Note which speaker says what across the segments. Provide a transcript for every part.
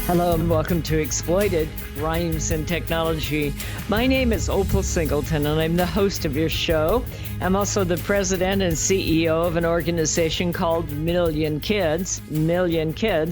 Speaker 1: Hello and welcome to Exploited Crimes and Technology. My name is Opal Singleton and I'm the host of your show. I'm also the president and CEO of an organization called Million Kids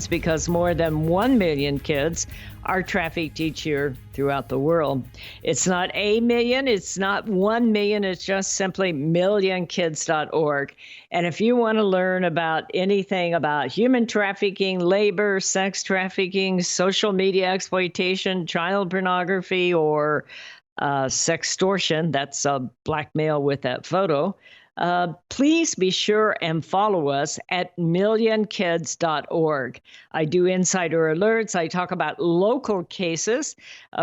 Speaker 1: because more than 1 million kids are trafficked each year throughout the world. It's not a million, it's not 1 million, it's just simply millionkids.org. And if you want to learn about anything about human trafficking, labor, sex trafficking, social media exploitation, child pornography, or sextortion, that's blackmail with that photo, please be sure and follow us at millionkids.org. I do insider alerts. I talk about local cases.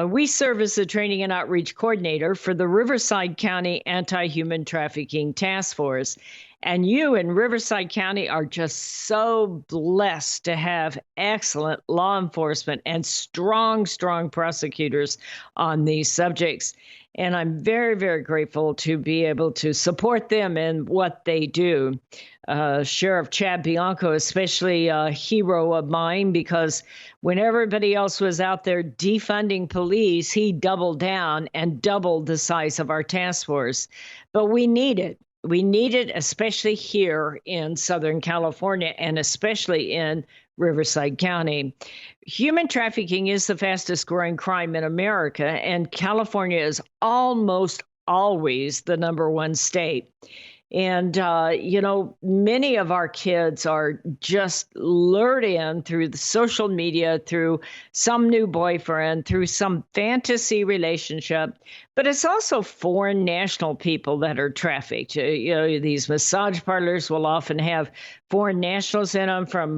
Speaker 1: We serve as the training and outreach coordinator for the Riverside County Anti-Human Trafficking Task Force. And you in Riverside County are just so blessed to have excellent law enforcement and strong prosecutors on these subjects. And I'm very, very grateful to be able to support them in what they do. Sheriff Chad Bianco, especially a hero of mine, because when everybody else was out there defunding police, he doubled down and doubled the size of our task force. But we need it. We need it, especially here in Southern California and especially in Riverside County. Human trafficking is the fastest growing crime in America, and California is almost always the number one state. And, many of our kids are just lured in through the social media, through some new boyfriend, through some fantasy relationship. But it's also foreign national people that are trafficked. These massage parlors will often have foreign nationals in them from,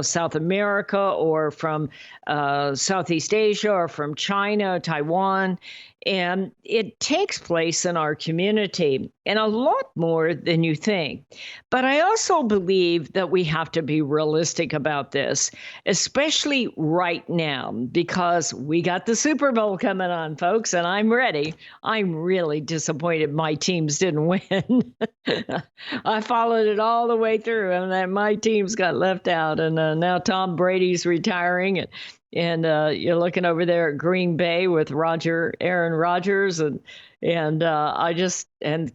Speaker 1: South America or from Southeast Asia or from China, Taiwan. And it takes place in our community and a lot more than you think. But I also believe that we have to be realistic about this, especially right now, because we got the Superbowl coming on, folks, and I'm ready. I'm really disappointed my teams didn't win. I followed it all the way through, and then my teams got left out. And now Tom Brady's retiring, and you're looking over there at Green Bay with Aaron Rodgers, and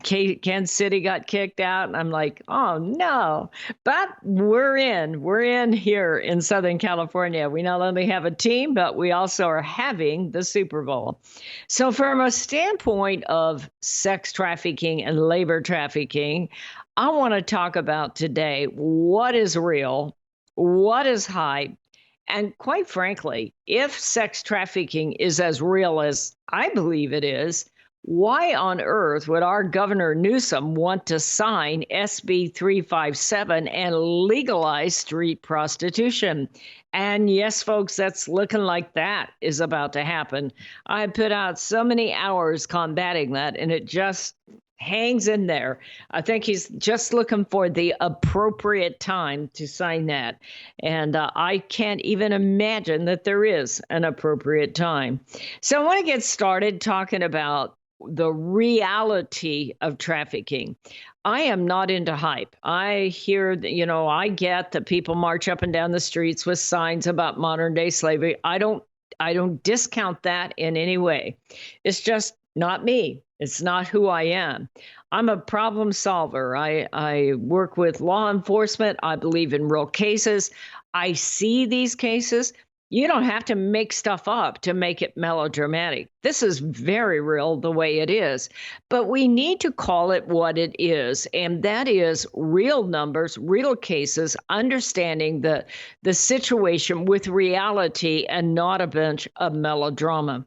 Speaker 1: Kansas City got kicked out, and I'm like, oh no! But we're in here in Southern California. We not only have a team, but we also are having the Super Bowl. So, from a standpoint of sex trafficking and labor trafficking, I want to talk about today what is real, what is hype. And quite frankly, if sex trafficking is as real as I believe it is, why on earth would our Governor Newsom want to sign SB 357 and legalize street prostitution? And yes, folks, that's looking like that is about to happen. I put out so many hours combating that, and it just hangs in there. I think he's just looking for the appropriate time to sign that. And I can't even imagine that there is an appropriate time. So I want to get started talking about the reality of trafficking. I am not into hype. I hear, I get that people march up and down the streets with signs about modern day slavery. I don't discount that in any way. It's just not me. It's not who I am. I'm a problem solver. I work with law enforcement. I believe in real cases. I see these cases. You don't have to make stuff up to make it melodramatic. This is very real the way it is. But we need to call it what it is, and that is real numbers, real cases, understanding the situation with reality and not a bunch of melodrama.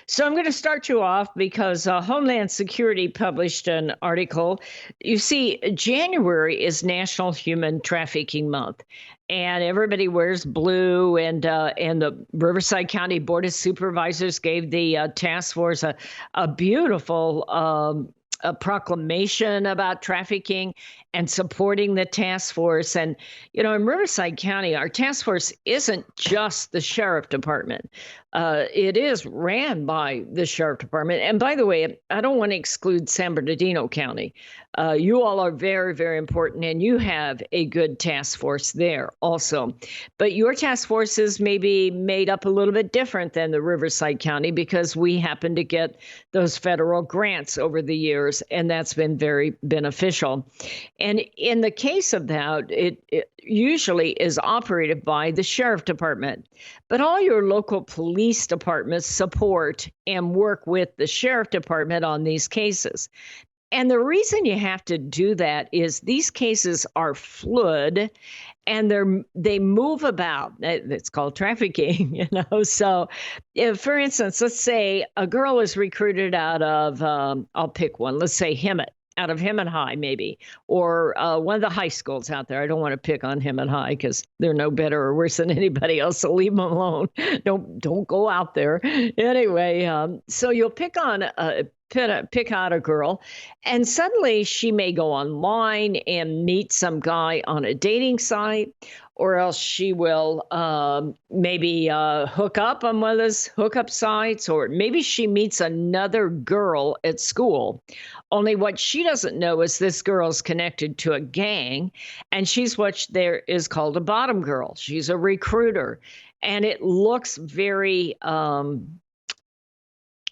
Speaker 1: So I'm going to start you off because Homeland Security published an article. You see, January is National Human Trafficking Month, and everybody wears blue. And the Riverside County Board of Supervisors gave the task force a beautiful a proclamation about trafficking and supporting the task force. And, in Riverside County, our task force isn't just the sheriff department. It is ran by the sheriff department. And by the way, I don't want to exclude San Bernardino County. You all are very, very important, and you have a good task force there also. But your task force is maybe made up a little bit different than the Riverside County because we happen to get those federal grants over the years, and that's been very beneficial. And in the case of that, it usually is operated by the sheriff department. But all your local police departments support and work with the sheriff department on these cases. And the reason you have to do that is these cases are fluid and they move about. It's called trafficking, you know. So if, for instance, let's say a girl is recruited out of, I'll pick one, let's say Hemet, out of Hemet High, maybe, or one of the high schools out there. I don't want to pick on Hemet High because they're no better or worse than anybody else, so leave them alone. Don't go out there. Anyway, so you'll pick out a girl, and suddenly she may go online and meet some guy on a dating site, or else she will maybe hook up on one of those hookup sites, or maybe she meets another girl at school. Only what she doesn't know is this girl's connected to a gang, and she's what there is called a bottom girl. She's a recruiter, and it looks very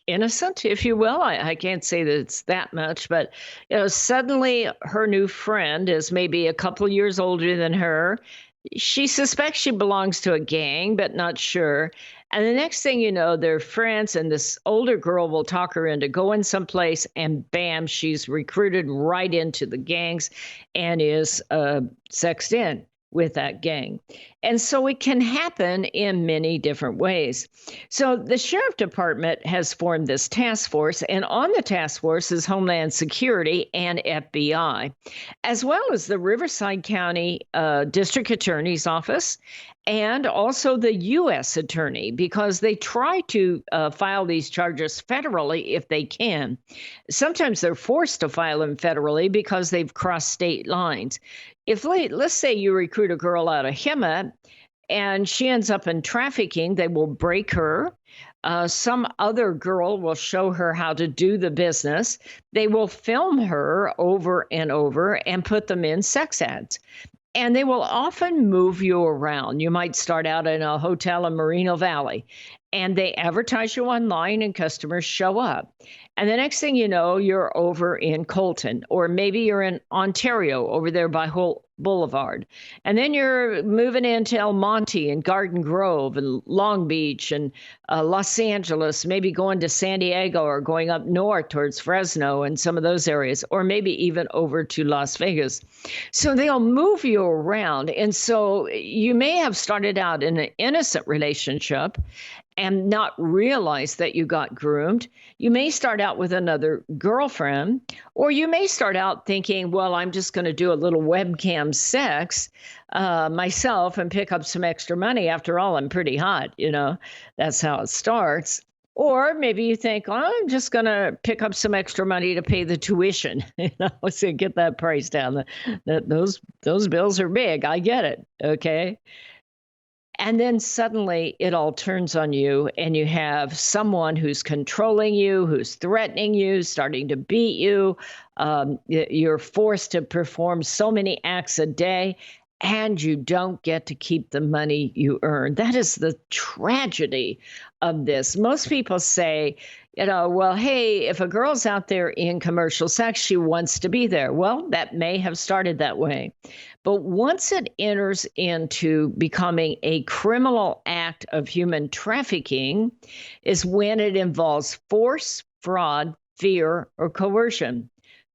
Speaker 1: innocent, if you will. I can't say that it's that much, but you know, suddenly her new friend is maybe a couple years older than her. She suspects she belongs to a gang, but not sure. And the next thing you know, they're friends, and this older girl will talk her into going someplace, and bam, she's recruited right into the gangs and is sexed in with that gang. And so it can happen in many different ways. So the sheriff department has formed this task force, and on the task force is Homeland Security and FBI, as well as the Riverside County District Attorney's Office and also the U.S. Attorney, because they try to file these charges federally if they can. Sometimes they're forced to file them federally because they've crossed state lines. If let's say you recruit a girl out of Hemet and she ends up in trafficking, they will break her. Some other girl will show her how to do the business. They will film her over and over and put them in sex ads. And they will often move you around. You might start out in a hotel in Moreno Valley, and they advertise you online and customers show up. And the next thing you know, you're over in Colton, or maybe you're in Ontario over there by Holt Boulevard. And then you're moving into El Monte and Garden Grove and Long Beach and Los Angeles, maybe going to San Diego or going up north towards Fresno and some of those areas, or maybe even over to Las Vegas. So they'll move you around. And so you may have started out in an innocent relationship and not realize that you got groomed. You may start out with another girlfriend, or you may start out thinking, well, I'm just going to do a little webcam sex myself and pick up some extra money. After all, I'm pretty hot, you know, that's how it starts. Or maybe you think, well, I'm just going to pick up some extra money to pay the tuition, you know, so get that price down. Those bills are big. I get it. Okay. And then suddenly it all turns on you, and you have someone who's controlling you, who's threatening you, starting to beat you. You're forced to perform so many acts a day, and you don't get to keep the money you earn. That is the tragedy of this. Most people say, you know, well, hey, if a girl's out there in commercial sex, she wants to be there. Well, that may have started that way. But once it enters into becoming a criminal act of human trafficking is when it involves force, fraud, fear, or coercion.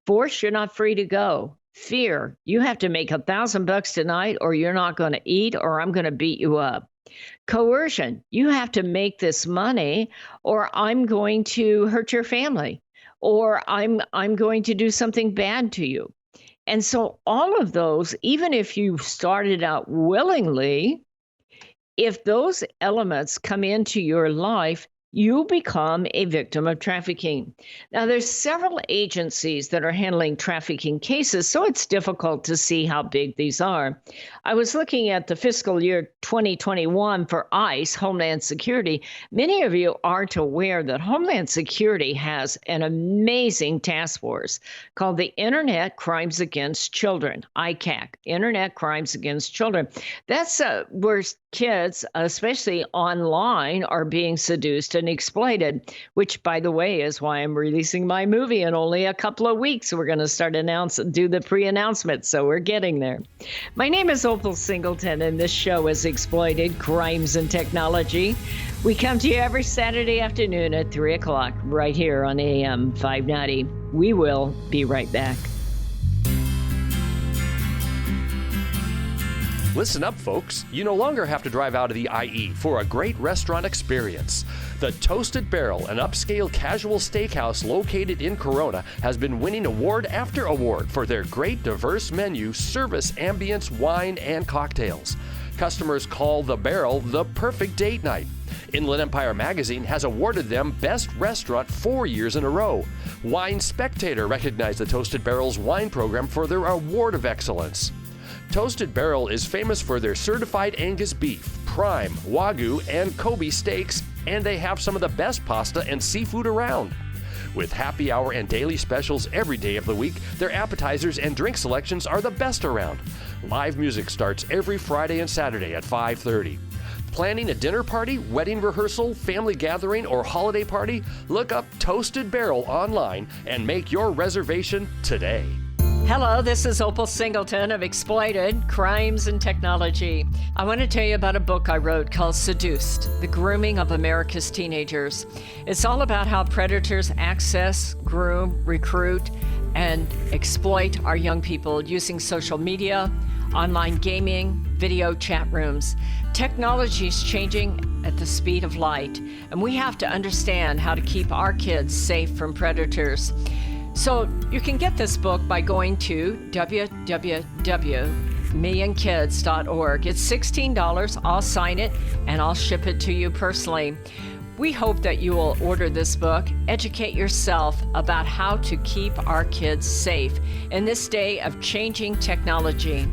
Speaker 1: Force, you're not free to go. Fear, you have to make $1,000 tonight or you're not going to eat or I'm going to beat you up. Coercion, you have to make this money or I'm going to hurt your family or I'm going to do something bad to you. And so all of those, even if you started out willingly, if those elements come into your life, you become a victim of trafficking. Now, there's several agencies that are handling trafficking cases, so it's difficult to see how big these are. I was looking at the fiscal year 2021 for ICE, Homeland Security. Many of you aren't aware that Homeland Security has an amazing task force called the Internet Crimes Against Children, ICAC, Internet Crimes Against Children. That's where kids, especially online, are being seduced and exploited, which, by the way, is why I'm releasing my movie in only a couple of weeks. We're going to start do the pre-announcement, so we're getting there. My name is Opal Singleton, and this show is Exploited Crimes and Technology. We come to you every Saturday afternoon at 3 o'clock right here on AM 590. We will be right back.
Speaker 2: Listen up, folks. You no longer have to drive out of the IE for a great restaurant experience. The Toasted Barrel, an upscale casual steakhouse located in Corona, has been winning award after award for their great diverse menu, service, ambience, wine, and cocktails. Customers call the Barrel the perfect date night. Inland Empire Magazine has awarded them Best Restaurant 4 years in a row. Wine Spectator recognized the Toasted Barrel's wine program for their award of excellence. Toasted Barrel is famous for their certified Angus beef, prime, Wagyu, and Kobe steaks, and they have some of the best pasta and seafood around. With happy hour and daily specials every day of the week, their appetizers and drink selections are the best around. Live music starts every Friday and Saturday at 5:30. Planning a dinner party, wedding rehearsal, family gathering, or holiday party? Look up Toasted Barrel online and make your reservation today.
Speaker 1: Hello, this is Opal Singleton of Exploited Crimes and Technology. I want to tell you about a book I wrote called Seduced: The Grooming of America's Teenagers. It's all about how predators access, groom, recruit, and exploit our young people using social media, online gaming, video chat rooms. Technology is changing at the speed of light, and we have to understand how to keep our kids safe from predators. So you can get this book by going to www.millionkids.org. It's $16. I'll sign it and I'll ship it to you personally. We hope that you will order this book, educate yourself about how to keep our kids safe in this day of changing technology.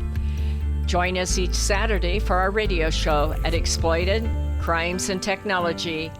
Speaker 1: Join us each Saturday for our radio show at Exploited Crimes and Technology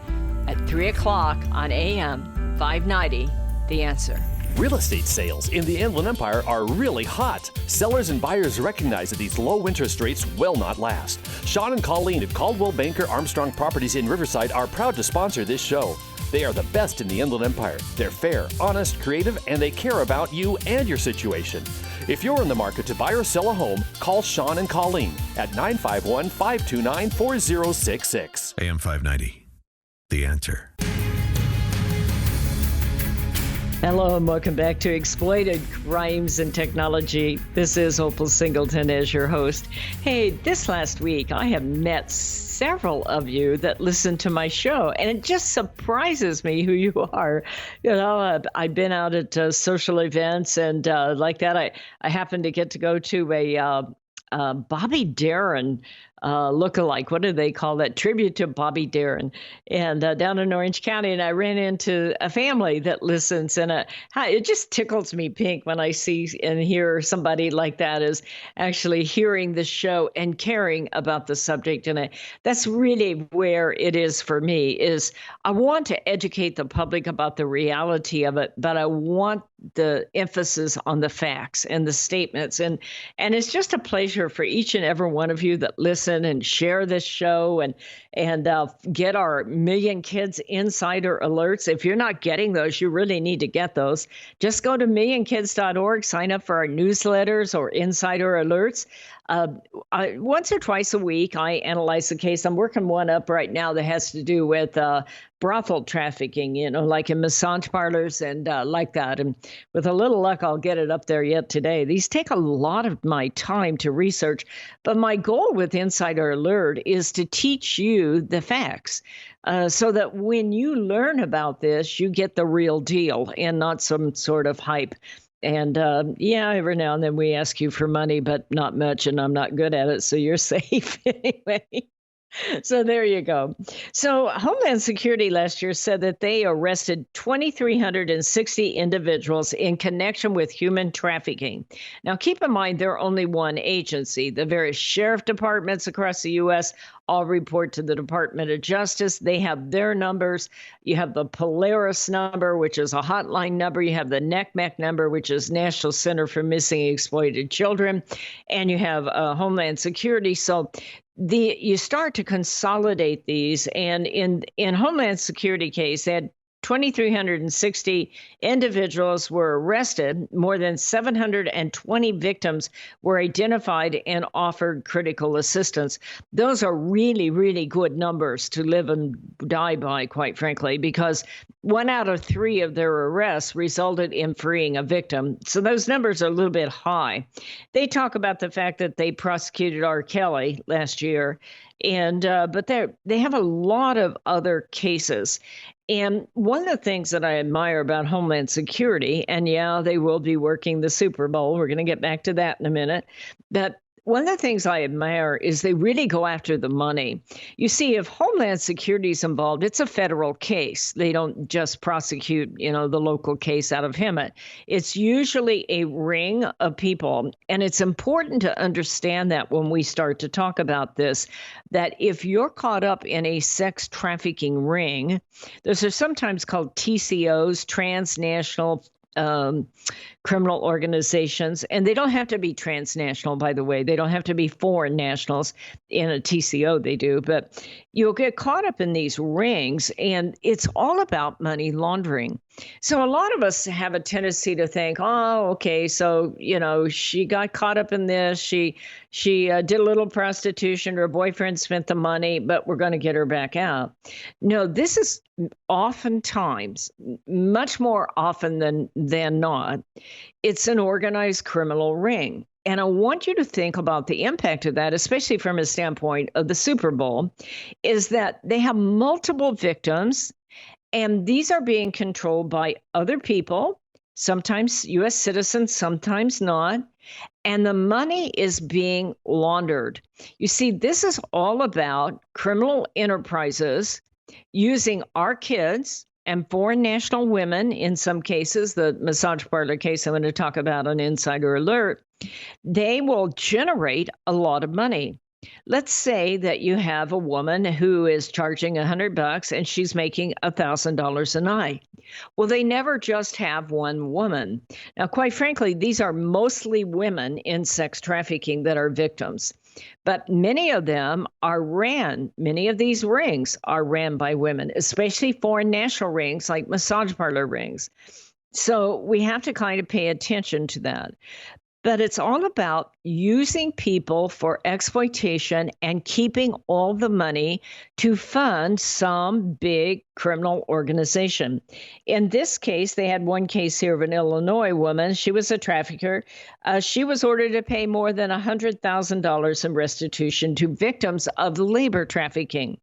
Speaker 1: at 3 o'clock on AM 590, The Answer.
Speaker 2: Real estate sales in the Inland Empire are really hot. Sellers and buyers recognize that these low interest rates will not last. Sean and Colleen at Caldwell Banker Armstrong Properties in Riverside are proud to sponsor this show. They are the best in the Inland Empire. They're fair, honest, creative, and they care about you and your situation. If you're in the market to buy or sell a home, call Sean and Colleen at 951-529-4066.
Speaker 3: AM 590, The Answer.
Speaker 1: Hello and welcome back to Exploited Crimes and Technology. This is Opal Singleton as your host. Hey, this last week I have met several of you that listen to my show, and it just surprises me who you are. You know, I've been out at social events and like that. I happened to get to go to a Bobby Darin lookalike. What do they call that? Tribute to Bobby Darin, and down in Orange County. And I ran into a family that listens, and it just tickles me pink when I see and hear somebody like that is actually hearing the show and caring about the subject. And that's really where it is for me. Is I want to educate the public about the reality of it, but I want the emphasis on the facts and the statements. And it's just a pleasure for each and every one of you that listen and share this show and get our Million Kids Insider Alerts. If you're not getting those, you really need to get those. Just go to millionkids.org, sign up for our newsletters or Insider Alerts. Once or twice a week, I analyze the case. I'm working one up right now that has to do with brothel trafficking, you know, like in massage parlors and like that. And with a little luck, I'll get it up there yet today. These take a lot of my time to research, but my goal with Insider Alert is to teach you the facts so that when you learn about this, you get the real deal and not some sort of hype. And every now and then we ask you for money, but not much, and I'm not good at it, so you're safe anyway. So there you go. So Homeland Security last year said that they arrested 2,360 individuals in connection with human trafficking. Now, keep in mind, they're only one agency. The various sheriff departments across the U.S. all report to the Department of Justice. They have their numbers. You have the Polaris number, which is a hotline number. You have the NCMEC number, which is National Center for Missing and Exploited Children. And you have Homeland Security. So you start to consolidate these, and in Homeland Security case, they had 2,360 individuals were arrested. More than 720 victims were identified and offered critical assistance. Those are really, really good numbers to live and die by, quite frankly, because 1 out of 3 of their arrests resulted in freeing a victim. So those numbers are a little bit high. They talk about the fact that they prosecuted R. Kelly last year, and but they have a lot of other cases. And one of the things that I admire about Homeland Security, and yeah, they will be working the Super Bowl. We're going to get back to that in a minute. But one of the things I admire is they really go after the money. You see, if Homeland Security is involved, it's a federal case. They don't just prosecute, the local case out of Hemet. It's usually a ring of people. And it's important to understand that when we start to talk about this, that if you're caught up in a sex trafficking ring, those are sometimes called TCOs, transnational criminal organizations, and they don't have to be transnational, by the way. They don't have to be foreign nationals. In a TCO, they do, but you'll get caught up in these rings, and it's all about money laundering. So a lot of us have a tendency to think, oh, okay, so, she got caught up in this. She did a little prostitution. Her boyfriend spent the money, but we're going to get her back out. No, this is oftentimes, much more often than not, it's an organized criminal ring. And I want you to think about the impact of that, especially from a standpoint of the Super Bowl, is that they have multiple victims, and these are being controlled by other people, sometimes U.S. citizens, sometimes not. And the money is being laundered. You see, this is all about criminal enterprises using our kids and foreign national women, in some cases, the massage parlor case I'm going to talk about on Insider Alert. They will generate a lot of money. Let's say that you have a woman who is charging $100 and she's making $1,000 a night. Well, they never just have one woman. Now, quite frankly, these are mostly women in sex trafficking that are victims. But many of them many of these rings are ran by women, especially foreign national rings like massage parlor rings. So we have to kind of pay attention to that. But it's all about using people for exploitation and keeping all the money to fund some big criminal organization. In this case, they had one case here of an Illinois woman. She was a trafficker. She was ordered to pay more than $100,000 in restitution to victims of labor trafficking.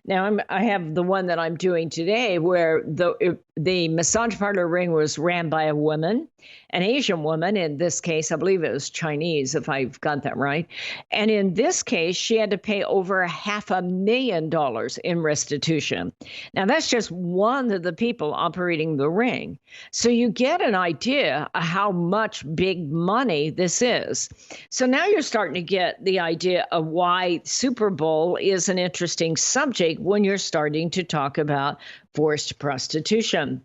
Speaker 1: Now, I have the one that I'm doing today where the massage parlor ring was ran by a woman, an Asian woman. In this case, I believe it was Chinese, if I've got that right. And in this case, she had to pay over $500,000 in restitution. Now, that's just one of the people operating the ring. So you get an idea of how much big money this is. So now you're starting to get the idea of why Super Bowl is an interesting subject when you're starting to talk about forced prostitution.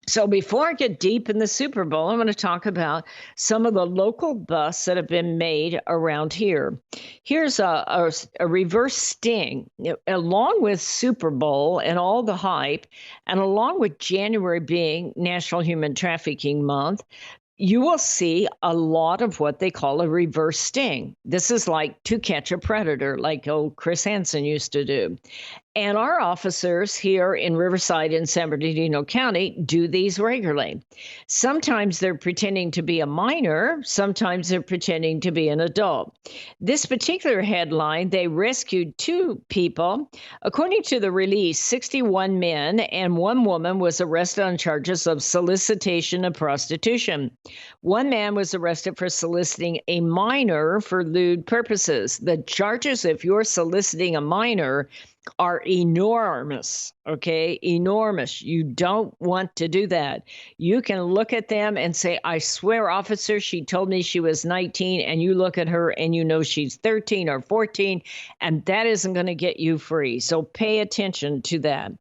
Speaker 1: So before I get deep in the Super Bowl, I'm going to talk about some of the local busts that have been made around here. Here's a reverse sting. Along with Super Bowl and all the hype, and along with January being National Human Trafficking Month, you will see a lot of what they call a reverse sting. This is like To Catch a Predator, like old Chris Hansen used to do. And our officers here in Riverside and San Bernardino County do these regularly. Sometimes they're pretending to be a minor, sometimes they're pretending to be an adult. This particular headline, they rescued 2 people. According to the release, 61 men and 1 woman was arrested on charges of solicitation of prostitution. 1 man was arrested for soliciting a minor for lewd purposes. The charges, if you're soliciting a minor, are enormous, okay? Enormous. You don't want to do that. You can look at them and say, I swear, officer, she told me she was 19, and you look at her and you know she's 13 or 14, and that isn't going to get you free. So pay attention to that.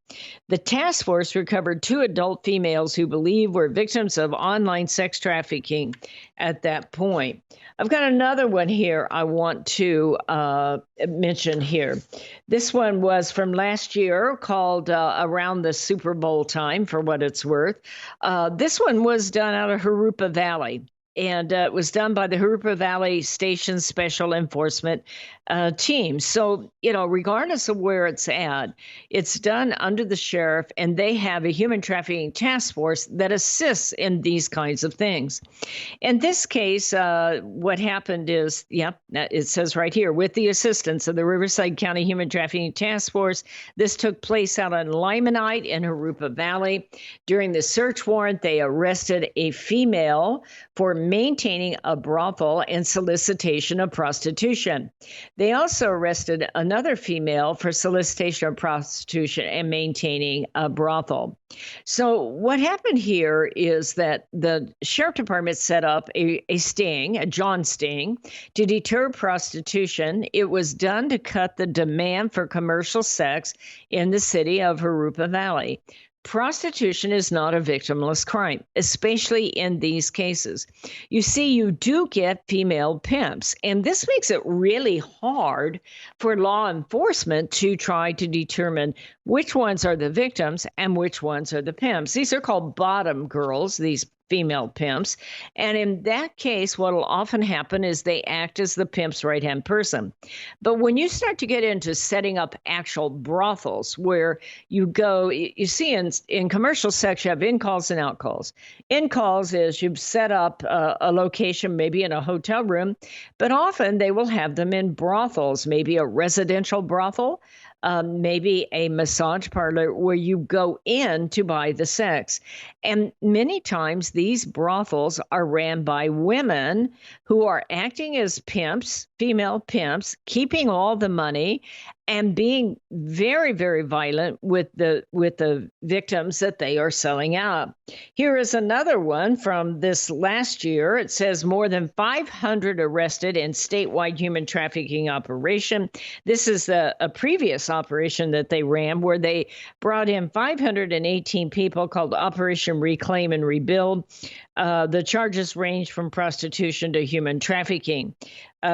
Speaker 1: The task force recovered 2 adult females who believe were victims of online sex trafficking at that point. I've got another one here I want to mention here. This one was from last year, called Around the Super Bowl Time, for what it's worth. This one was done out of Jurupa Valley, and it was done by the Jurupa Valley Station Special Enforcement team. So, regardless of where it's at, it's done under the sheriff, and they have a human trafficking task force that assists in these kinds of things. In this case, what happened is, it says right here, with the assistance of the Riverside County Human Trafficking Task Force, this took place out on Limonite in Jurupa Valley. During the search warrant, they arrested a female for maintaining a brothel and solicitation of prostitution. They also arrested another female for solicitation of prostitution and maintaining a brothel. So what happened here is that the sheriff department set up a sting, a John sting, to deter prostitution. It was done to cut the demand for commercial sex in the city of Jurupa Valley. Prostitution is not a victimless crime, especially in these cases. You see, you do get female pimps, and this makes it really hard for law enforcement to try to determine which ones are the victims and which ones are the pimps. These are called bottom girls, these female pimps. And in that case, what will often happen is they act as the pimp's right-hand person. But when you start to get into setting up actual brothels where you go, you see in commercial sex, you have in-calls and out-calls. In-calls is you've set up a location, maybe in a hotel room, but often they will have them in brothels, maybe a residential brothel, maybe a massage parlor where you go in to buy the sex. And many times these brothels are ran by women who are acting as pimps, female pimps, keeping all the money and being very, very violent with the victims that they are selling out. Here is another one from this last year. It says more than 500 arrested in statewide human trafficking operation. This is a previous operation that they ran where they brought in 518 people called Operation Reclaim and Rebuild. The charges range from prostitution to human trafficking.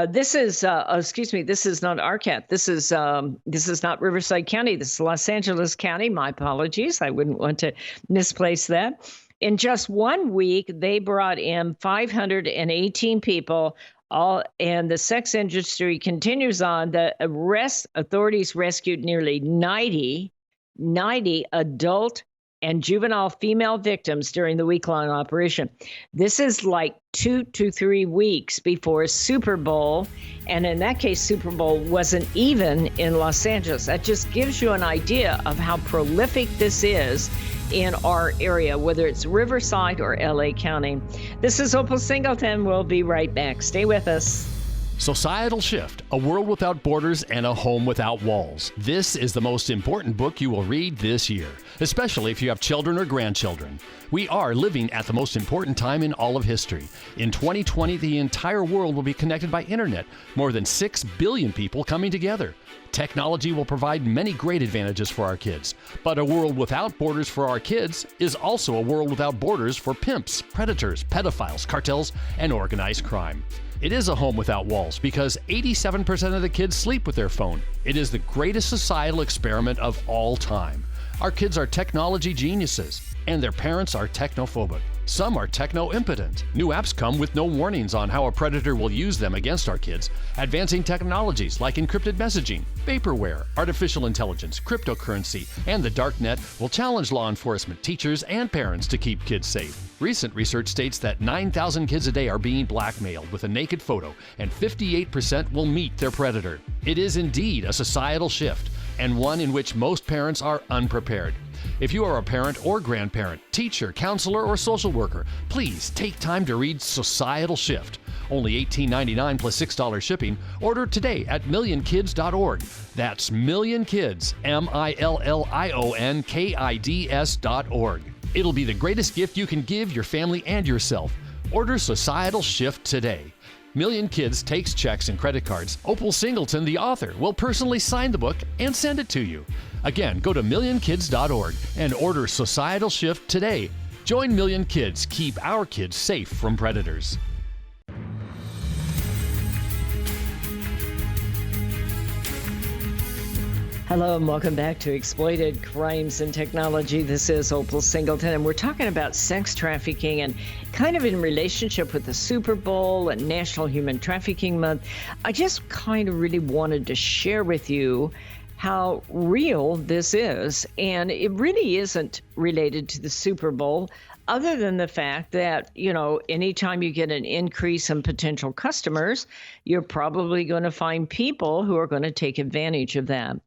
Speaker 1: This is not ARCAT. This is not Riverside County. This is Los Angeles County. My apologies. I wouldn't want to misplace that. In just 1 week, they brought in 518 people. And the sex industry continues on. The authorities rescued nearly 90 adult and juvenile female victims during the week-long operation. This is like 2 to 3 weeks before Super Bowl. And in that case, Super Bowl wasn't even in Los Angeles. That just gives you an idea of how prolific this is in our area, whether it's Riverside or LA County. This is Opal Singleton. We'll be right back. Stay with us.
Speaker 2: Societal Shift, A World Without Borders and a Home Without Walls. This is the most important book you will read this year, especially if you have children or grandchildren. We are living at the most important time in all of history. In 2020, the entire world will be connected by internet, more than 6 billion people coming together. Technology will provide many great advantages for our kids, but a world without borders for our kids is also a world without borders for pimps, predators, pedophiles, cartels, and organized crime. It is a home without walls because 87% of the kids sleep with their phone. It is the greatest societal experiment of all time. Our kids are technology geniuses, and their parents are technophobic. Some are techno-impotent. New apps come with no warnings on how a predator will use them against our kids. Advancing technologies like encrypted messaging, vaporware, artificial intelligence, cryptocurrency, and the darknet will challenge law enforcement, teachers, and parents to keep kids safe. Recent research states that 9,000 kids a day are being blackmailed with a naked photo, and 58% will meet their predator. It is indeed a societal shift, and one in which most parents are unprepared. If you are a parent or grandparent, teacher, counselor, or social worker, please take time to read Societal Shift. Only $18.99 plus $6 shipping. Order today at millionkids.org. That's millionkids, millionkids.org. It'll be the greatest gift you can give your family and yourself. Order Societal Shift today. Million Kids takes checks and credit cards. Opal Singleton, the author, will personally sign the book and send it to you. Again, go to millionkids.org and order Societal Shift today. Join Million Kids. Keep our kids safe from predators.
Speaker 1: Hello and welcome back to Exploited Crimes and Technology. This is Opal Singleton, and we're talking about sex trafficking and kind of in relationship with the Super Bowl and National Human Trafficking Month. I just kind of really wanted to share with you how real this is, and it really isn't related to the Super Bowl, other than the fact that, you know, anytime you get an increase in potential customers, you're probably going to find people who are going to take advantage of that.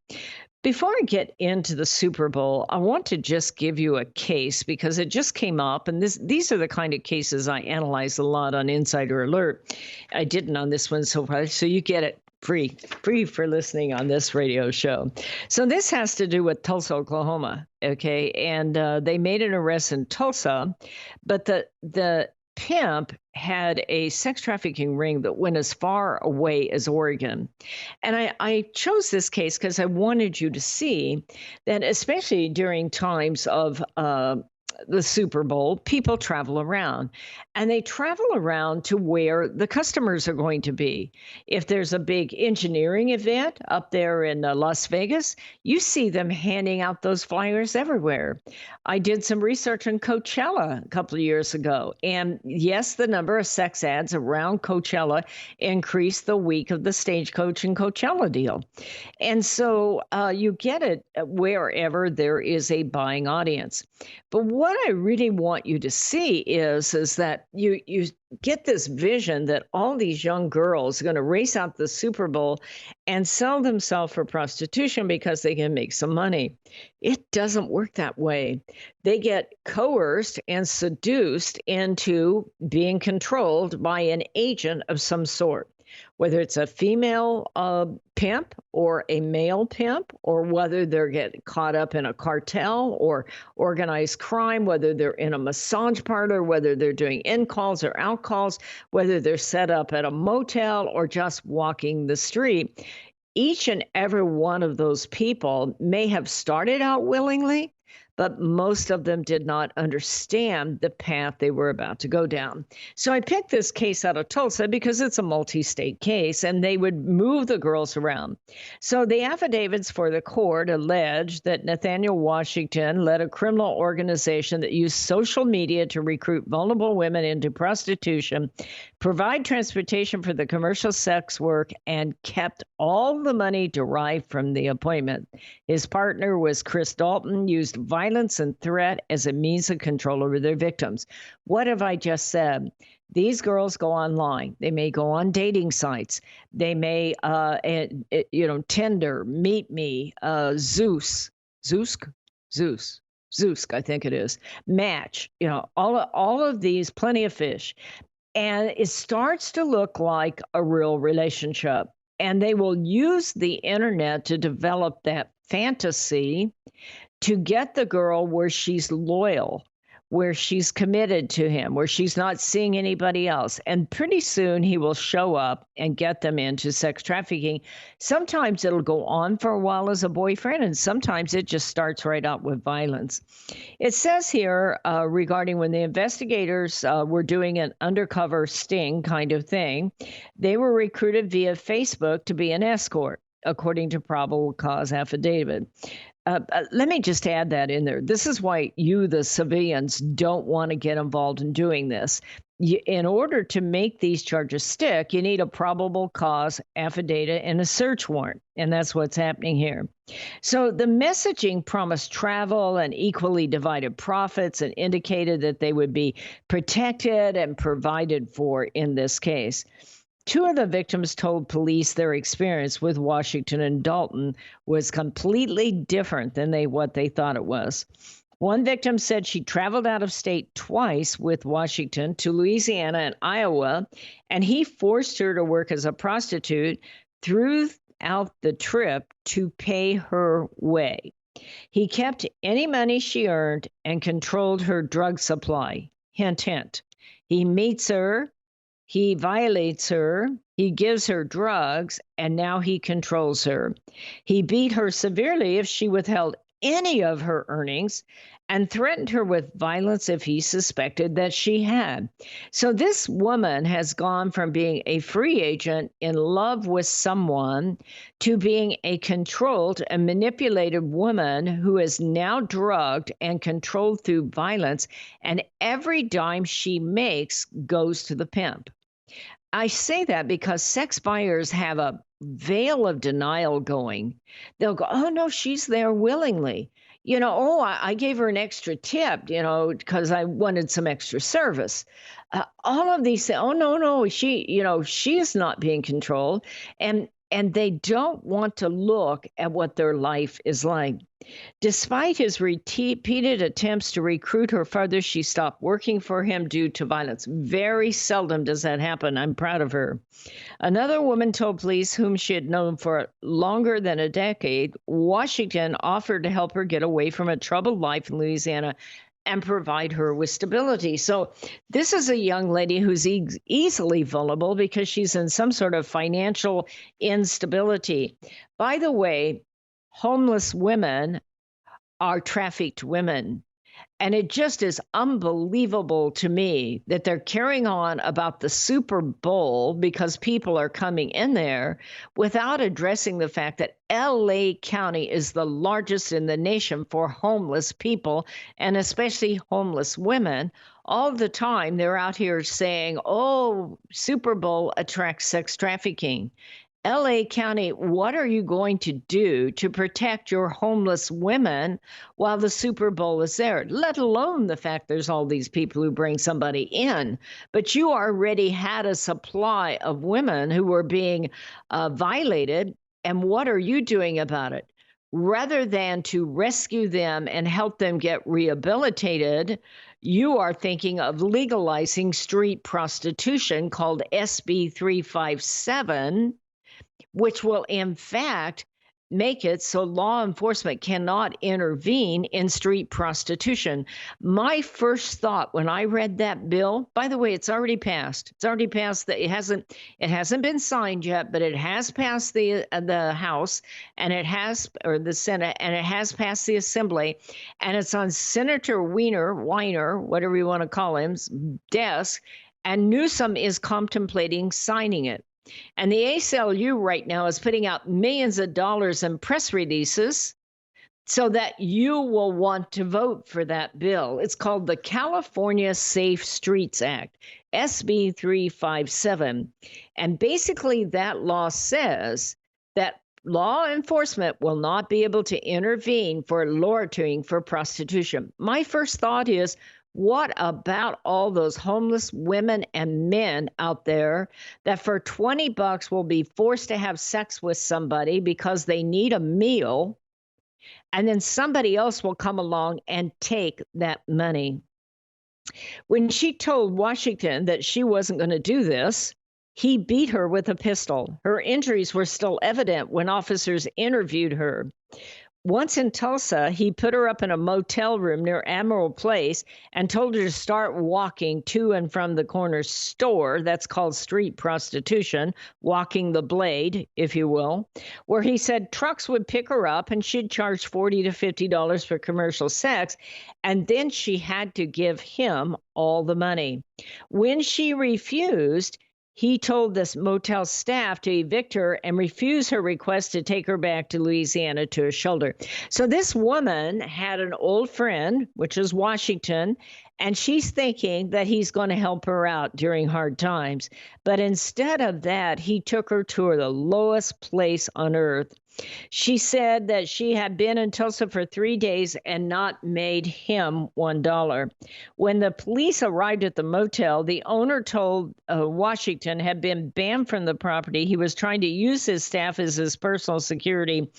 Speaker 1: Before I get into the Super Bowl, I want to just give you a case because it just came up, and these are the kind of cases I analyze a lot on Insider Alert. I didn't on this one so far, so you get it free for listening on this radio show. So this has to do with Tulsa, Oklahoma, okay? And they made an arrest in Tulsa, but the pimp had a sex trafficking ring that went as far away as Oregon. And I chose this case because I wanted you to see that, especially during times of the Super Bowl, people travel around, and they travel around to where the customers are going to be. If there's a big engineering event up there in Las Vegas, you see them handing out those flyers everywhere. I did some research on Coachella a couple of years ago, and yes, the number of sex ads around Coachella increased the week of the Stagecoach and Coachella deal. And so you get it wherever there is a buying audience. But what I really want you to see is that you get this vision that all these young girls are going to race out the Super Bowl and sell themselves for prostitution because they can make some money. It doesn't work that way. They get coerced and seduced into being controlled by an agent of some sort, whether it's a female pimp or a male pimp, or whether they're getting caught up in a cartel or organized crime, whether they're in a massage parlor, whether they're doing in-calls or out-calls, whether they're set up at a motel or just walking the street. Each and every one of those people may have started out willingly, but most of them did not understand the path they were about to go down. So I picked this case out of Tulsa because it's a multi-state case, and they would move the girls around. So the affidavits for the court allege that Nathaniel Washington led a criminal organization that used social media to recruit vulnerable women into prostitution, provide transportation for the commercial sex work, and kept all the money derived from the appointment. His partner was Chris Dalton, used violence and threat as a means of control over their victims. What have I just said? These girls go online. They may go on dating sites. They may, Tinder, Meet Me, Zeus, I think it is, Match, all of these, Plenty of Fish. And it starts to look like a real relationship. And they will use the internet to develop that fantasy to get the girl where she's loyal, where she's committed to him, where she's not seeing anybody else. And pretty soon he will show up and get them into sex trafficking. Sometimes it'll go on for a while as a boyfriend, and sometimes it just starts right out with violence. It says here regarding when the investigators were doing an undercover sting kind of thing, they were recruited via Facebook to be an escort, according to probable cause affidavit. Let me just add that in there. This is why you, the civilians, don't want to get involved in doing this. In order to make these charges stick, you need a probable cause affidavit and a search warrant. And that's what's happening here. So the messaging promised travel and equally divided profits and indicated that they would be protected and provided for in this case. Two of the victims told police their experience with Washington and Dalton was completely different than what they thought it was. One victim said she traveled out of state twice with Washington to Louisiana and Iowa, and he forced her to work as a prostitute throughout the trip to pay her way. He kept any money she earned and controlled her drug supply. Hint, hint. He meets her. He violates her, he gives her drugs, and now he controls her. He beat her severely if she withheld any of her earnings and threatened her with violence if he suspected that she had. So this woman has gone from being a free agent in love with someone to being a controlled and manipulated woman who is now drugged and controlled through violence, and every dime she makes goes to the pimp. I say that because sex buyers have a veil of denial going. They'll go, oh, no, she's there willingly. I gave her an extra tip, because I wanted some extra service. All of these say, oh, no, she is not being controlled. And they don't want to look at what their life is like. Despite his repeated attempts to recruit her further, she stopped working for him due to violence. Very seldom does that happen. I'm proud of her. Another woman told police, whom she had known for longer than a decade, Washington offered to help her get away from a troubled life in Louisiana and provide her with stability. So this is a young lady who's easily vulnerable because she's in some sort of financial instability. By the way, homeless women are trafficked women. And it just is unbelievable to me that they're carrying on about the Super Bowl because people are coming in there without addressing the fact that LA County is the largest in the nation for homeless people, and especially homeless women. All the time they're out here saying, oh, Super Bowl attracts sex trafficking. LA County, what are you going to do to protect your homeless women while the Super Bowl is there? Let alone the fact there's all these people who bring somebody in. But you already had a supply of women who were being violated. And what are you doing about it? Rather than to rescue them and help them get rehabilitated, you are thinking of legalizing street prostitution called SB 357. Which will, in fact, make it so law enforcement cannot intervene in street prostitution. My first thought when I read that bill, by the way, it's already passed. It's already passed. It hasn't been signed yet, but it has passed the House, and it has, or the Senate, and it has passed the Assembly, and it's on Senator Weiner, whatever you want to call him's desk, and Newsom is contemplating signing it. And the ACLU right now is putting out millions of dollars in press releases so that you will want to vote for that bill. It's called the California Safe Streets Act, SB 357. And basically that law says that law enforcement will not be able to intervene for loitering for prostitution. My first thought is, what about all those homeless women and men out there that for $20 will be forced to have sex with somebody because they need a meal, and then somebody else will come along and take that money? When she told Washington that she wasn't going to do this, he beat her with a pistol. Her injuries were still evident when officers interviewed her. Once in Tulsa, he put her up in a motel room near Emerald Place and told her to start walking to and from the corner store. That's called street prostitution, walking the blade, if you will, where he said trucks would pick her up and she'd charge $40 to $50 for commercial sex. And then she had to give him all the money. When she refused, He told this motel staff to evict her and refuse her request to take her back to Louisiana to a shelter. So this woman had an old friend, which is Washington, and she's thinking that he's going to help her out during hard times. But instead of that, he took her to the lowest place on earth. She said that she had been in Tulsa for 3 days and not made him $1. When the police arrived at the motel, the owner told Washington had been banned from the property. He was trying to use his staff as his personal security.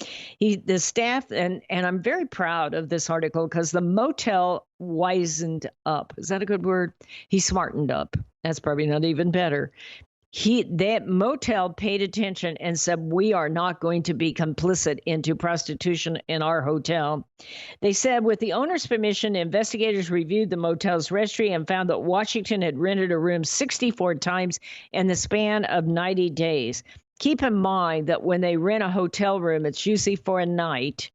Speaker 1: The staff, and I'm very proud of this article because the motel wisened up. Is that a good word? He smartened up. That's probably not even better. That motel paid attention and said, we are not going to be complicit into prostitution in our hotel. They said, with the owner's permission, investigators reviewed the motel's registry and found that Washington had rented a room 64 times in the span of 90 days. Keep in mind that when they rent a hotel room, it's usually for a night,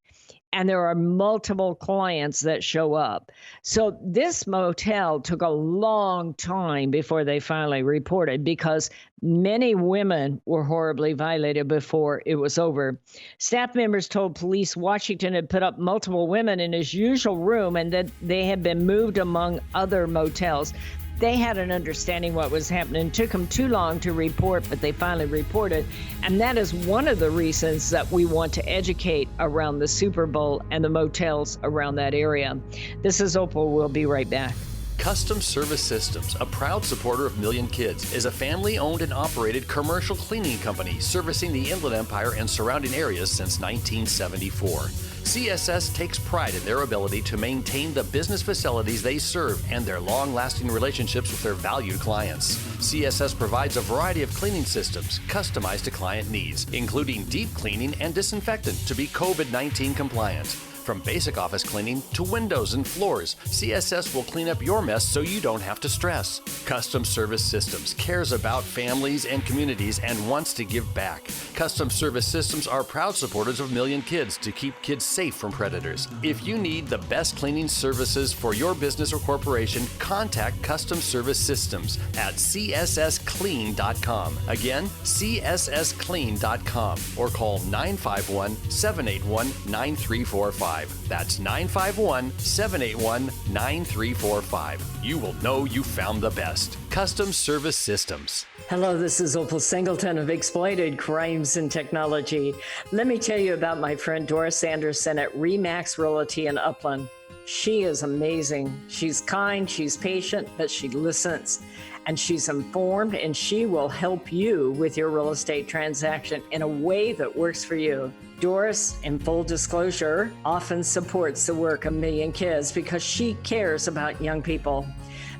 Speaker 1: and there are multiple clients that show up. So this motel took a long time before they finally reported because many women were horribly violated before it was over. Staff members told police Washington had put up multiple women in his usual room and that they had been moved among other motels. They had an understanding what was happening. It took them too long to report, but they finally reported. And that is one of the reasons that we want to educate around the Super Bowl and the motels around that area. This is Opal. We'll be right back.
Speaker 2: Custom Service Systems, a proud supporter of Million Kids, is a family-owned and operated commercial cleaning company servicing the Inland Empire and surrounding areas since 1974. CSS takes pride in their ability to maintain the business facilities they serve and their long-lasting relationships with their valued clients. CSS provides a variety of cleaning systems customized to client needs, including deep cleaning and disinfectant to be COVID-19 compliant. From basic office cleaning to windows and floors, CSS will clean up your mess so you don't have to stress. Custom Service Systems cares about families and communities and wants to give back. Custom Service Systems are proud supporters of Million Kids to keep kids safe from predators. If you need the best cleaning services for your business or corporation, contact Custom Service Systems at cssclean.com. Again, cssclean.com or call 951-781-9345. That's 951-781-9345. You will know you found the best. Custom Service Systems.
Speaker 1: Hello, this is Opal Singleton of Exploited Crimes and Technology. Let me tell you about my friend Doris Anderson at Remax Realty in Upland. She is amazing. She's kind, she's patient, but she listens. And she's informed, and she will help you with your real estate transaction in a way that works for you. Doris, in full disclosure, often supports the work of Million Kids because she cares about young people.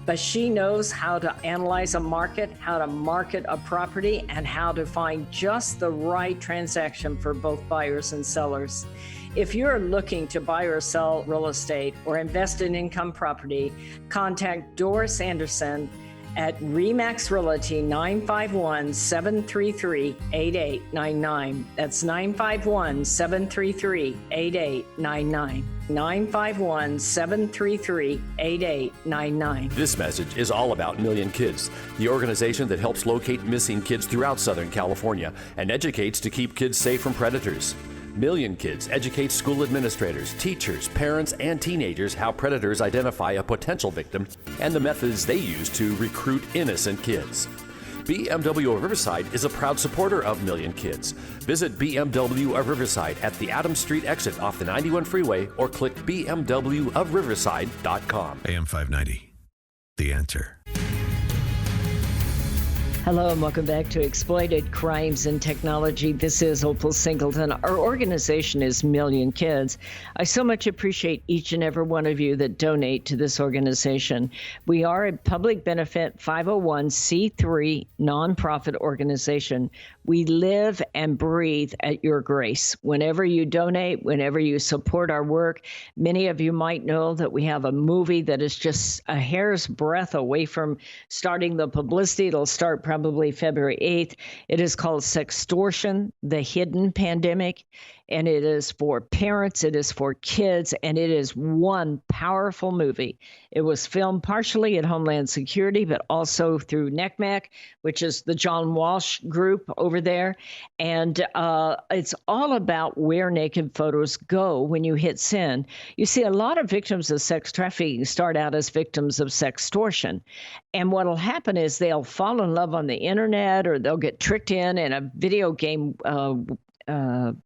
Speaker 1: But she knows how to analyze a market, how to market a property, and how to find just the right transaction for both buyers and sellers. If you're looking to buy or sell real estate or invest in income property, contact Doris Anderson at Remax Realty 951-733-8899. That's 951-733-8899. 951-733-8899.
Speaker 2: This message is all about Million Kids, the organization that helps locate missing kids throughout Southern California and educates to keep kids safe from predators. Million Kids educates school administrators, teachers, parents, and teenagers how predators identify a potential victim and the methods they use to recruit innocent kids. BMW of Riverside is a proud supporter of Million Kids. Visit BMW of Riverside at the Adams Street exit off the 91 freeway or click bmwofriverside.com.
Speaker 3: AM 590, The Answer.
Speaker 1: Hello and welcome back to Exploited Crimes and Technology. This is Opal Singleton. Our organization is Million Kids. I so much appreciate each and every one of you that donate to this organization. We are a public benefit 501c3 nonprofit organization. We live and breathe at your grace. Whenever you donate, whenever you support our work, many of you might know that we have a movie that is just a hair's breadth away from starting the publicity. It'll start probably February 8th. It is called Sextortion, The Hidden Pandemic. and it is for parents, it is for kids, and it is one powerful movie. It was filmed partially at Homeland Security, but also through NCMEC, which is the John Walsh group over there. And it's all about where naked photos go when you hit send. You see, a lot of victims of sex trafficking start out as victims of sextortion. And what will happen is they'll fall in love on the internet, or they'll get tricked in a video game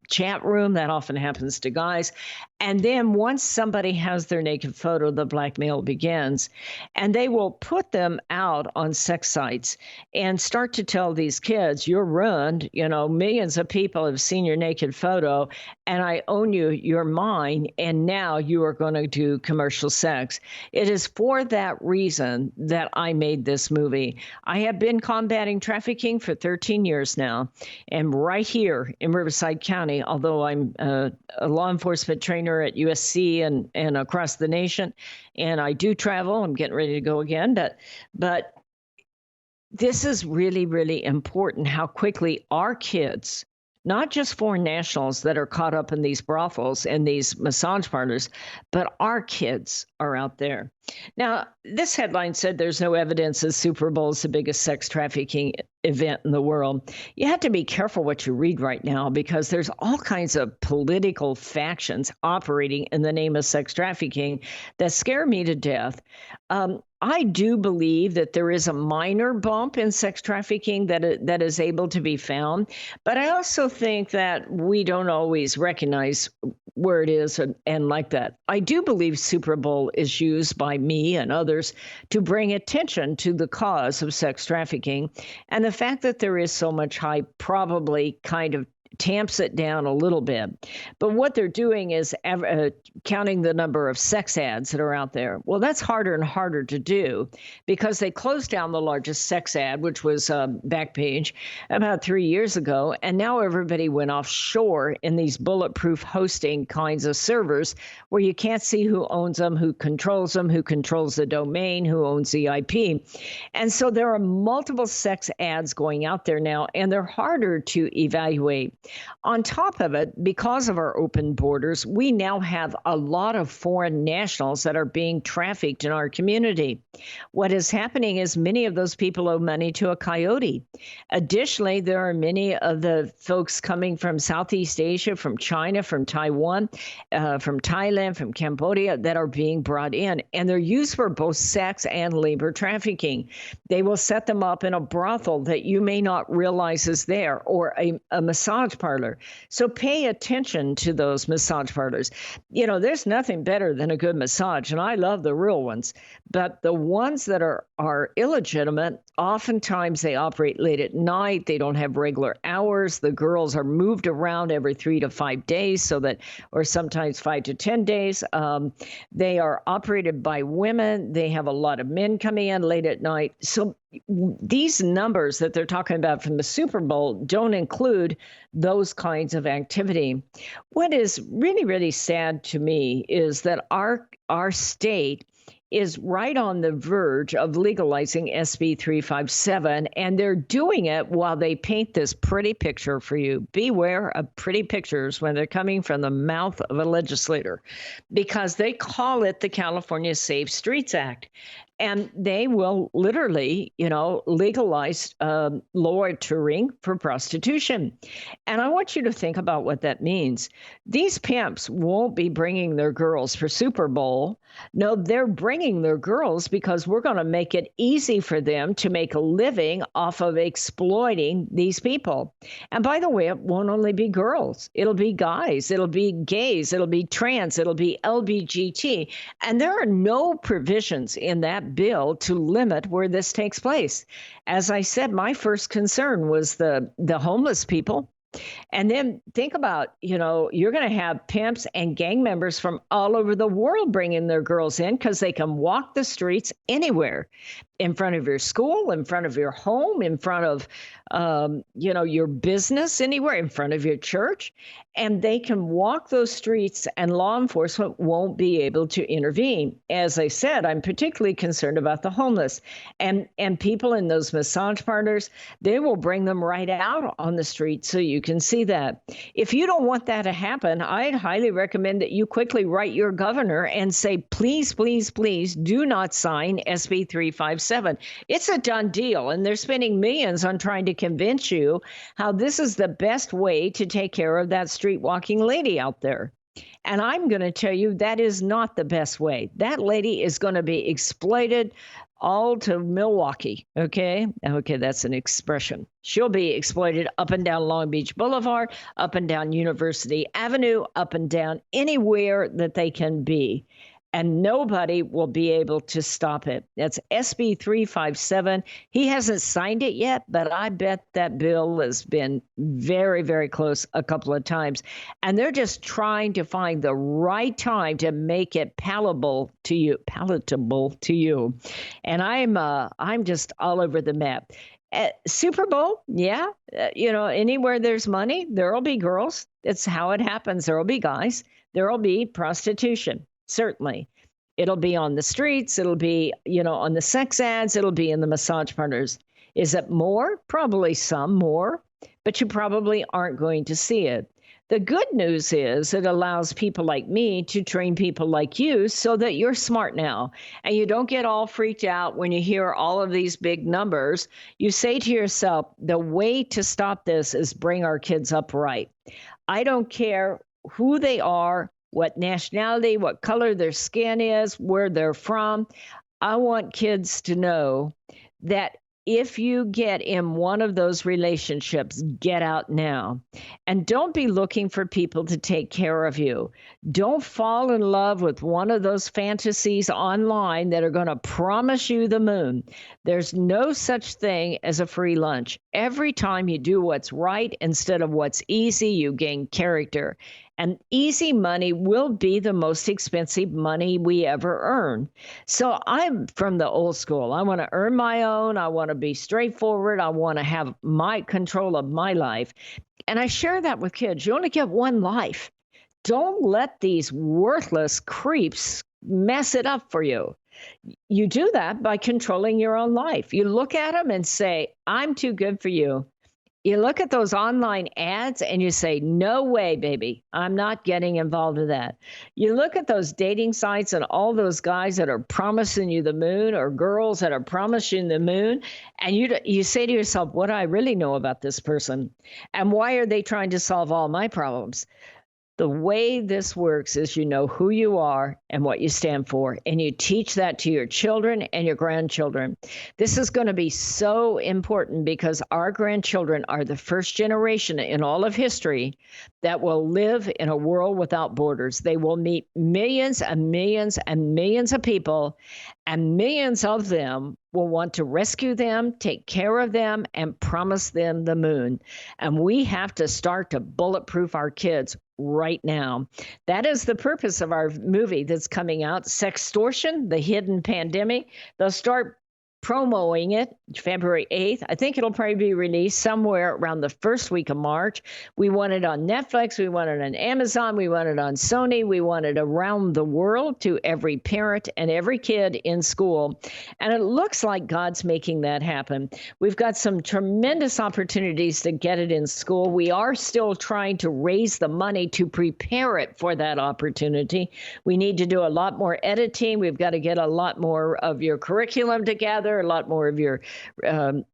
Speaker 1: chat room. That often happens to guys. And then once somebody has their naked photo, the blackmail begins. And they will put them out on sex sites and start to tell these kids, you're ruined. You know, millions of people have seen your naked photo, and I own you, you're mine, and now you are going to do commercial sex. It is for that reason that I made this movie. I have been combating trafficking for 13 years now, and right here in Riverside County, although I'm a law enforcement trainer at USC and across the nation, and I do travel. I'm getting ready to go again, but this is really, really important, how quickly our kids, not just foreign nationals that are caught up in these brothels and these massage parlors, but our kids are out there. Now, this headline said there's no evidence that Super Bowl is the biggest sex trafficking event in the world. You have to be careful what you read right now, because there's all kinds of political factions operating in the name of sex trafficking that scare me to death. I do believe that there is a minor bump in sex trafficking that is able to be found, but I also think that we don't always recognize where it is and like that. I do believe Super Bowl is used by me and others to bring attention to the cause of sex trafficking, and the fact that there is so much hype probably kind of tamps it down a little bit. But what they're doing is counting the number of sex ads that are out there. Well, that's harder and harder to do, because they closed down the largest sex ad, which was Backpage, about 3 years ago. And now everybody went offshore in these bulletproof hosting kinds of servers where you can't see who owns them, who controls the domain, who owns the IP. And so there are multiple sex ads going out there now, and they're harder to evaluate. On top of it, because of our open borders, we now have a lot of foreign nationals that are being trafficked in our community. What is happening is many of those people owe money to a coyote. Additionally, there are many of the folks coming from Southeast Asia, from China, from Taiwan, from Thailand, from Cambodia, that are being brought in, and they're used for both sex and labor trafficking. They will set them up in a brothel that you may not realize is there, or a massage parlor. So pay attention to those massage parlors. You know, there's nothing better than a good massage, and I love the real ones. But the ones that are illegitimate, oftentimes they operate late at night. They don't have regular hours. The girls are moved around every 3 to 5 days, or sometimes 5 to 10 days. They are operated by women. They have a lot of men coming in late at night. So these numbers that they're talking about from the Super Bowl don't include those kinds of activity. What is really, really sad to me is that our state is right on the verge of legalizing SB 357, and they're doing it while they paint this pretty picture for you. Beware of pretty pictures when they're coming from the mouth of a legislator, because they call it the California Safe Streets Act. And they will literally, legalize loitering for prostitution. And I want you to think about what that means. These pimps won't be bringing their girls for Super Bowl. No, they're bringing their girls because we're going to make it easy for them to make a living off of exploiting these people. And by the way, it won't only be girls. It'll be guys. It'll be gays. It'll be trans. It'll be LGBT. And there are no provisions in that bill to limit where this takes place. As I said, my first concern was the homeless people. And then think about, you're going to have pimps and gang members from all over the world bringing their girls in because they can walk the streets anywhere. in front of your school, in front of your home, in front of, your business, anywhere, in front of your church. And they can walk those streets and law enforcement won't be able to intervene. As I said, I'm particularly concerned about the homeless and people in those massage parlors. They will bring them right out on the street so you can see that. If you don't want that to happen, I'd highly recommend that you quickly write your governor and say, please, please, please do not sign SB 357. It's a done deal, and they're spending millions on trying to convince you how this is the best way to take care of that street walking lady out there. And I'm going to tell you that is not the best way. That lady is going to be exploited all to Milwaukee. Okay, that's an expression. She'll be exploited up and down Long Beach Boulevard, up and down University Avenue, up and down anywhere that they can be. And nobody will be able to stop it. That's SB 357. He hasn't signed it yet, but I bet that bill has been very, very close a couple of times. And they're just trying to find the right time to make it palatable to you. And I'm just all over the map. Superbowl, yeah. Anywhere there's money, there'll be girls. It's how it happens. There'll be guys. There'll be prostitution. Certainly. It'll be on the streets. It'll be, on the sex ads. It'll be in the massage parlors. Is it more? Probably some more, but you probably aren't going to see it. The good news is it allows people like me to train people like you so that you're smart now and you don't get all freaked out when you hear all of these big numbers. You say to yourself, the way to stop this is bring our kids up right. I don't care who they are, what nationality, what color their skin is, where they're from. I want kids to know that if you get in one of those relationships, get out now. And don't be looking for people to take care of you. Don't fall in love with one of those fantasies online that are going to promise you the moon. There's no such thing as a free lunch. Every time you do what's right instead of what's easy, you gain character. And easy money will be the most expensive money we ever earn. So I'm from the old school. I want to earn my own. I want to be straightforward. I want to have my control of my life. And I share that with kids. You only get one life. Don't let these worthless creeps mess it up for you. You do that by controlling your own life. You look at them and say, I'm too good for you. You look at those online ads and you say, no way, baby, I'm not getting involved in that. You look at those dating sites and all those guys that are promising you the moon or girls that are promising the moon. And you say to yourself, what do I really know about this person? And why are they trying to solve all my problems? The way this works is you know who you are and what you stand for, and you teach that to your children and your grandchildren. This is going to be so important because our grandchildren are the first generation in all of history that will live in a world without borders. They will meet millions and millions and millions of people, and millions of them will want to rescue them, take care of them, and promise them the moon. And we have to start to bulletproof our kids right now. That is the purpose of our movie that's coming out, Sextortion, The Hidden Pandemic. They'll start promoting it February 8th. I think it'll probably be released somewhere around the first week of March. We want it on Netflix. We want it on Amazon. We want it on Sony. We want it around the world to every parent and every kid in school. And it looks like God's making that happen. We've got some tremendous opportunities to get it in school. We are still trying to raise the money to prepare it for that opportunity. We need to do a lot more editing. We've got to get a lot more of your curriculum together, a lot more of your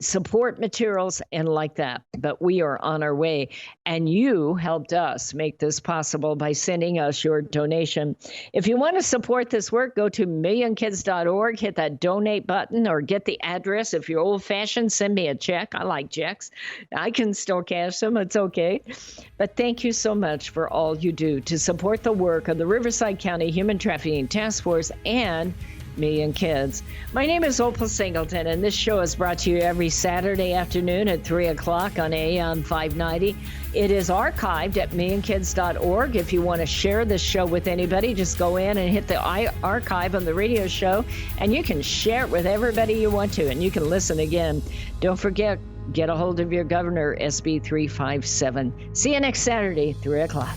Speaker 1: support materials and like that. But we are on our way. And you helped us make this possible by sending us your donation. If you want to support this work, go to millionkids.org, hit that donate button or get the address. If you're old fashioned, send me a check. I like checks. I can still cash them. It's okay. But thank you so much for all you do to support the work of the Riverside County Human Trafficking Task Force and million kids. My name is Opal Singleton, and this show is brought to you every Saturday afternoon at 3 o'clock on AM 590. It is archived at millionkids.org. If you want to share this show with anybody, just go in and hit the archive on the radio show, and you can share it with everybody you want to, and you can listen again. Don't forget, get a hold of your governor, SB 357. See you next Saturday, 3 o'clock.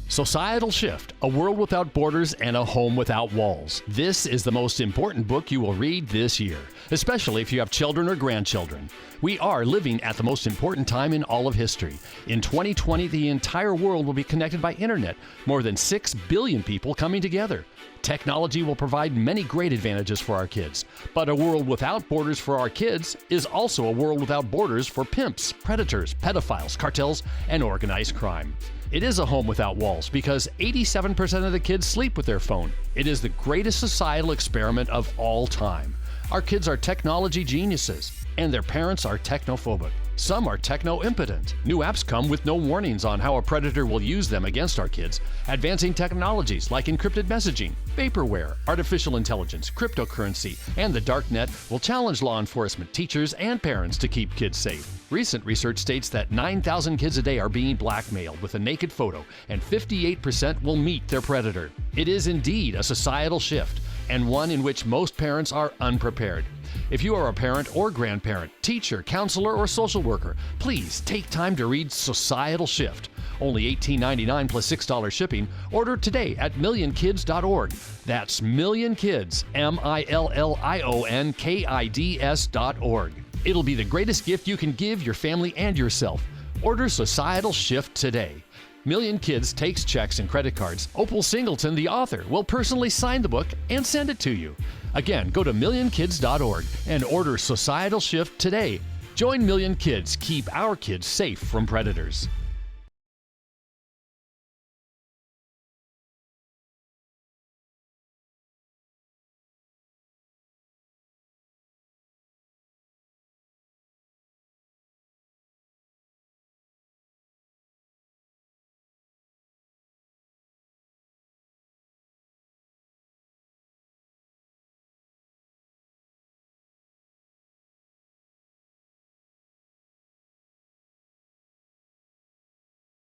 Speaker 2: Societal Shift, A World Without Borders and a Home Without Walls. This is the most important book you will read this year, especially if you have children or grandchildren. We are living at the most important time in all of history. In 2020, the entire world will be connected by internet, more than 6 billion people coming together. Technology will provide many great advantages for our kids, but a world without borders for our kids is also a world without borders for pimps, predators, pedophiles, cartels, and organized crime. It is a home without walls because 87% of the kids sleep with their phone. It is the greatest societal experiment of all time. Our kids are technology geniuses, and their parents are technophobic. Some are techno-impotent. New apps come with no warnings on how a predator will use them against our kids. Advancing technologies like encrypted messaging, vaporware, artificial intelligence, cryptocurrency, and the dark net will challenge law enforcement, teachers, and parents to keep kids safe. Recent research states that 9,000 kids a day are being blackmailed with a naked photo, and 58% will meet their predator. It is indeed a societal shift, and one in which most parents are unprepared. If you are a parent or grandparent, teacher, counselor, or social worker, please take time to read Societal Shift. Only $18.99 plus $6 shipping. Order today at millionkids.org. That's millionkids, millionkids.org. It'll be the greatest gift you can give your family and yourself. Order Societal Shift today. Million Kids takes checks and credit cards. Opal Singleton, the author, will personally sign the book and send it to you. Again, go to millionkids.org and order Societal Shift today. Join Million Kids. Keep our kids safe from predators.